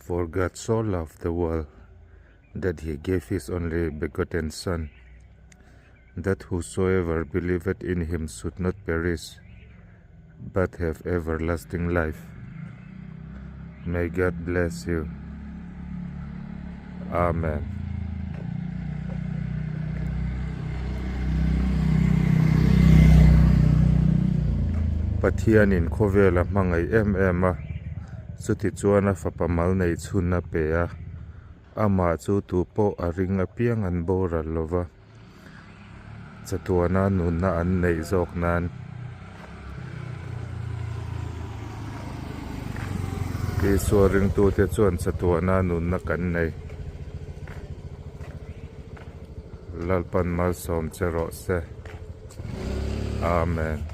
For God so loved the world that he gave his only begotten Son, that whosoever believeth in him should not perish, but have everlasting life. May God bless you. Amen. ปะเทียนินโคเวละมังไออะสุติจวนฟะปะมัลในชุนนะเปะอามาจูตูโปอะริงอะเปียงอันโบรัลโลวะจะตัวนานุนนะอันในจอกนานปีสวริงตูเตจวนจะตัวนานุนนะกันในลัลปันมัลสอมเจรอเซอาเมน